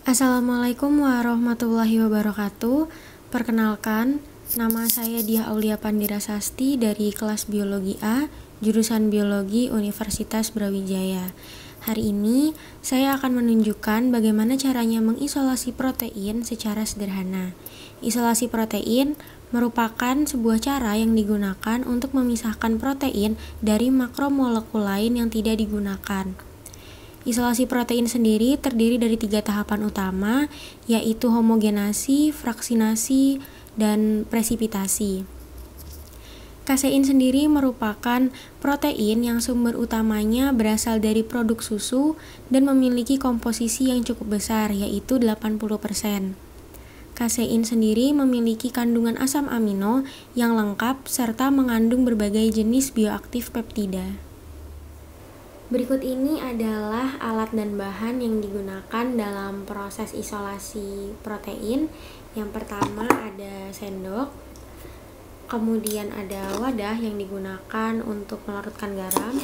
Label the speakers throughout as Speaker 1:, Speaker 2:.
Speaker 1: Assalamualaikum warahmatullahi wabarakatuh. Perkenalkan, nama saya Diah Aulia Pandira Sasti dari kelas Biologi A, jurusan Biologi Universitas Brawijaya. Hari ini, saya akan menunjukkan bagaimana caranya mengisolasi protein secara sederhana. Isolasi protein merupakan sebuah cara yang digunakan untuk memisahkan protein dari makromolekul lain yang tidak digunakan. Isolasi protein sendiri terdiri dari 3 tahapan utama, yaitu homogenasi, fraksinasi, dan presipitasi. Kasein sendiri merupakan protein yang sumber utamanya berasal dari produk susu dan memiliki komposisi yang cukup besar, yaitu 80%. Kasein sendiri memiliki kandungan asam amino yang lengkap serta mengandung berbagai jenis bioaktif peptida. Berikut ini adalah alat dan bahan yang digunakan dalam proses isolasi protein. Yang pertama ada sendok, kemudian ada wadah yang digunakan untuk melarutkan garam,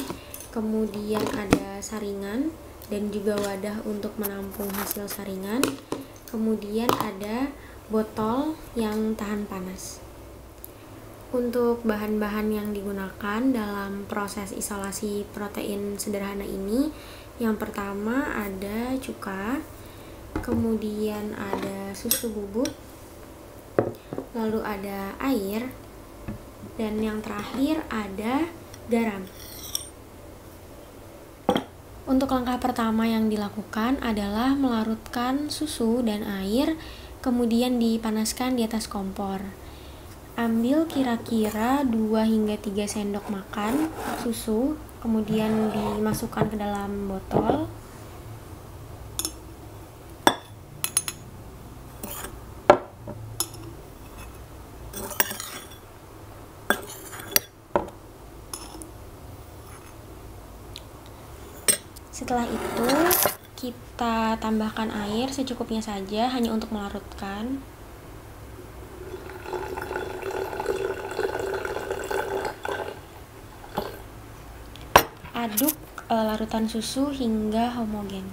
Speaker 1: kemudian ada saringan dan juga wadah untuk menampung hasil saringan, kemudian ada botol yang tahan panas. Untuk bahan-bahan yang digunakan dalam proses isolasi protein sederhana ini, yang pertama ada cuka, kemudian ada susu bubuk, lalu ada air, dan yang terakhir ada garam. Untuk langkah pertama yang dilakukan adalah melarutkan susu dan air, kemudian dipanaskan di atas kompor. Ambil kira-kira 2 hingga 3 sendok makan susu, kemudian dimasukkan ke dalam botol. Setelah itu, kita tambahkan air secukupnya saja, hanya untuk melarutkan. Aduk larutan susu hingga homogen.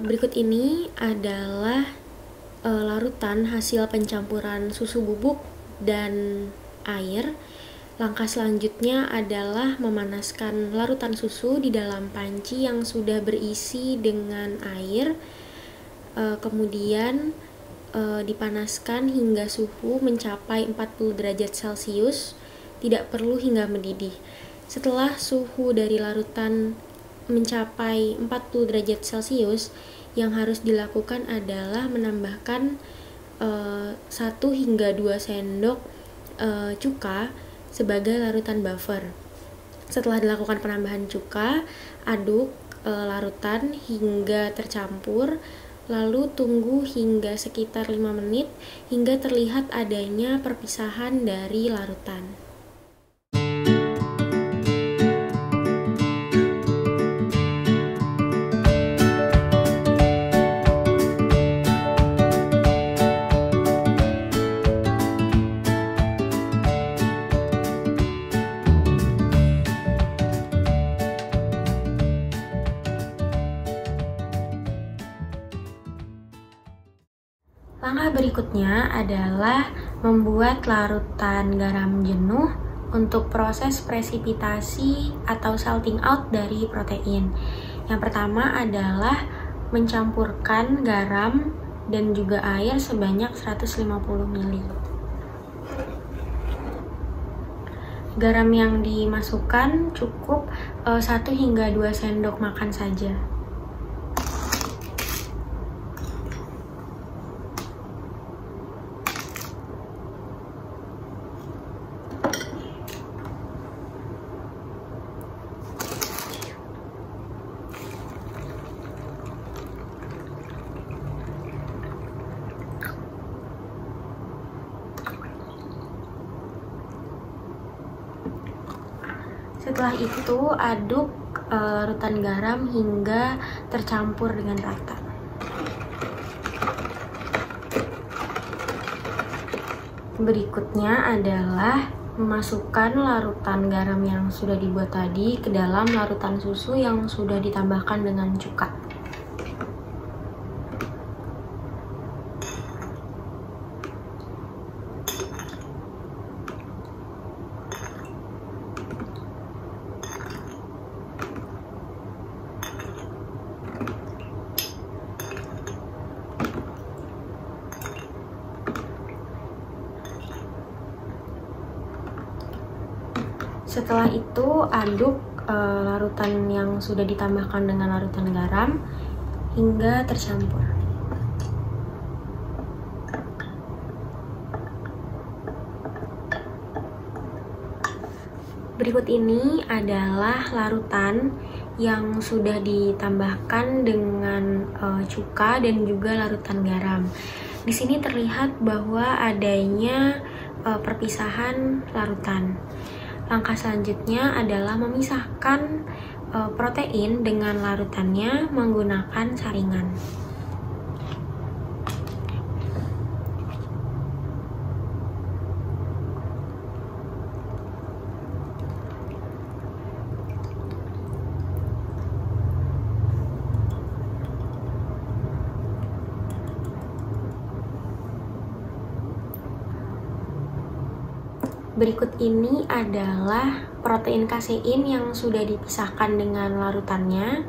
Speaker 1: Berikut ini adalah larutan hasil pencampuran susu bubuk dan air. Langkah selanjutnya adalah memanaskan larutan susu di dalam panci yang sudah berisi dengan air, kemudian dipanaskan hingga suhu mencapai 40 derajat Celcius, tidak perlu hingga mendidih. Setelah suhu dari larutan mencapai 40 derajat Celcius, yang harus dilakukan adalah menambahkan 1 hingga 2 sendok cuka sebagai larutan buffer. Setelah dilakukan penambahan cuka, aduk larutan hingga tercampur, lalu tunggu hingga sekitar 5 menit hingga terlihat adanya perpisahan dari larutan. Langkah berikutnya adalah membuat larutan garam jenuh untuk proses presipitasi atau salting out dari protein. Yang pertama adalah mencampurkan garam dan juga air sebanyak 150 ml. Garam yang dimasukkan cukup 1 hingga 2 sendok makan saja. Setelah itu, aduk larutan garam hingga tercampur dengan rata. Berikutnya adalah memasukkan larutan garam yang sudah dibuat tadi ke dalam larutan susu yang sudah ditambahkan dengan cuka. Setelah itu aduk larutan yang sudah ditambahkan dengan larutan garam hingga tercampur. Berikut ini adalah larutan yang sudah ditambahkan dengan cuka dan juga larutan garam. Di sini terlihat bahwa adanya perpisahan larutan. Langkah selanjutnya adalah memisahkan protein dengan larutannya menggunakan saringan. Berikut ini adalah protein kasein yang sudah dipisahkan dengan larutannya.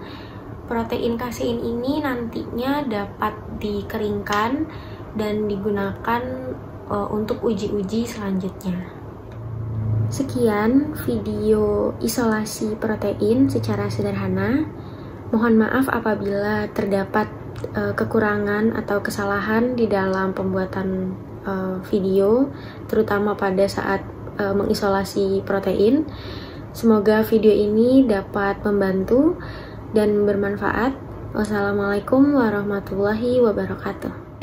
Speaker 1: Protein kasein ini nantinya dapat dikeringkan dan digunakan untuk uji-uji selanjutnya. Sekian video isolasi protein secara sederhana. Mohon maaf apabila terdapat kekurangan atau kesalahan di dalam pembuatan video, terutama pada saat mengisolasi protein. Semoga video ini dapat membantu dan bermanfaat. Wassalamualaikum warahmatullahi wabarakatuh.